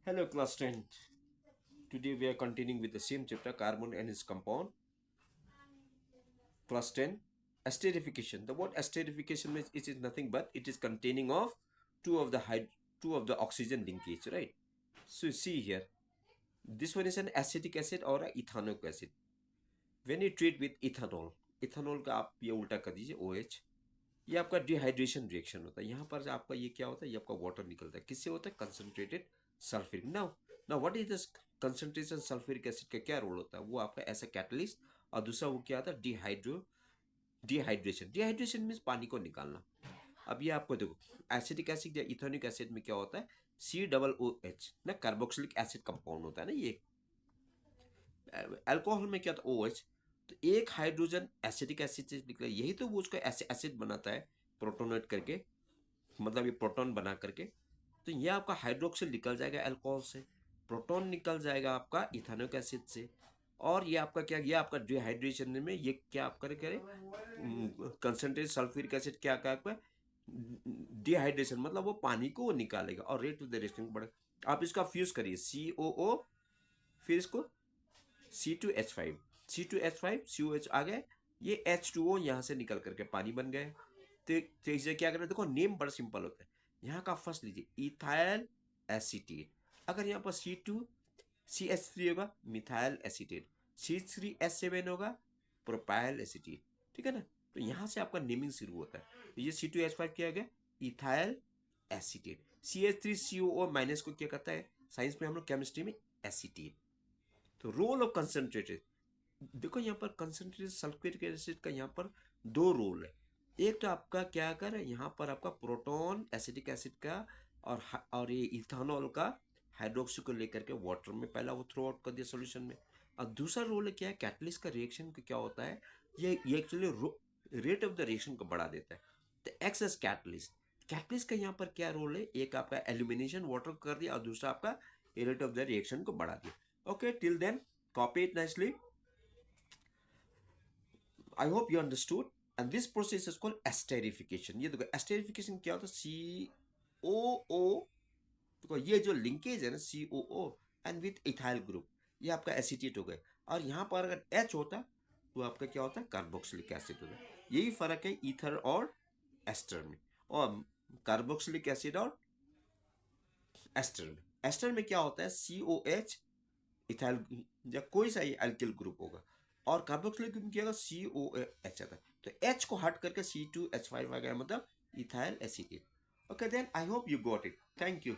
Hello, class 10. Today we are continuing with the same chapter, carbon and its compound. Class 10, esterification. The word esterification means it is nothing but it is containing of two of the two of the oxygen linkage, right? So see here, this one is an acetic acid or a ethanoic acid. When you treat with ethanol, ethanol का आप ये उल्टा कर दीजिए OH, ये आपका dehydration reaction होता है। यहाँ पर आपका ये क्या होता है, ये आपका वाटर निकलता है। किससे होता है? Concentrated sulphuric. Now now what is this concentration? Sulphuric acid का क्या रोल होता है? वो आपका एज अ कैटलिस्ट, और दूसरा वो क्या होता है? डिहाइड्रेशन। डिहाइड्रेशन मीन्स पानी को निकालना। अब ये आपको देखो, एसिटिक एसिड या इथेनॉइक एसिड में क्या होता है? COOH ना, कार्बोक्सिलिक एसिड कंपाउंड होता है ना ये। अल्कोहल में क्या था? OH। तो एक हाइड्रोजन एसिटिक एसिड से निकला, यही तो वो उसको एसिड बनाता है, प्रोटोनेट करके, मतलब ये प्रोटॉन बना करके। तो ये आपका हाइड्रोक्सिल निकल जाएगा अल्कोहल से, प्रोटॉन निकल जाएगा आपका इथेनॉइक एसिड से, और ये आपका क्या, ये आपका डिहाइड्रेशन में ये क्या आप करे करे कंसंट्रेट सल्फ्यूरिक एसिड क्या क्या आपका डिहाइड्रेशन, मतलब वो पानी को वो निकालेगा और रेट ऑफ द रिएक्शन बढ़ेगा। आप इसका फ्यूज करिए COO, फिर इसको C2H5, C2H5 COH आ गए, ये H2O यहाँ से निकल करके पानी बन गए। तो इसे क्या करना है? देखो नेम बड़ा सिंपल होता है। यहाँ का फर्स्ट लीजिए इथाइल एसीटेट, अगर यहाँ पर C2CH3 होगा मिथाइल एसीटेट, C3H7 होगा प्रोपाइल एसीटेट, ठीक है ना। तो यहाँ से आपका नेमिंग शुरू होता है। तो ये C2H5 क्या गया? Ethyl acetate. CH3COO माइनस को क्या करता है साइंस में हम लोग, केमिस्ट्री में, एसीटेट। तो रोल ऑफ कंसंट्रेटेड, देखो यहाँ पर कंसंट्रेटेड सल्फ्यूरिक एसिड का यहाँ पर दो रोल है। एक तो आपका क्या कर यहाँ पर आपका प्रोटॉन एसिटिक एसिड का, और ये इथानॉल का हाइड्रोक्सी को लेकर के वाटर में पहला वो थ्रो आउट कर दिया सॉल्यूशन में। और दूसरा रोल क्या है? कैटलिस्ट का रिएक्शन का क्या होता है? ये actually rate of the reaction को बढ़ा देता है। तो एक्स एस कैटलिस्ट, कैटलिस्ट का यहाँ पर क्या रोल है? एक आपका एल्यूमिनेशन वाटर को कर दिया, और दूसरा आपका रेट ऑफ द रिएक्शन को बढ़ा दिया। Okay, till then copy it nicely. I hope you understood. And this process is called esterification. ये देखो esterification क्या होता है? COO, देखो ये जो लिंकेज है ना COO and with ethyl group, ये आपका एसीटेट हो गए। और यहाँ पर अगर H होता तो आपका क्या होता है? कार्बोक्सिलिक एसिड होता है। यही फर्क है ईथर और एस्टर में, और कार्बोक्सिलिक एसिड और एस्टर में। एस्टर में क्या होता है? COH, इथाइल या कोई सा ही अल्किल ग्रुप होगा, और कार्बोक्सिलिक ग्रुप क्या होगा? COH आता है। तो H को हट करके C2H5 आ गया, मतलब ethyl acetate. Okay then, I hope you got it. Thank you.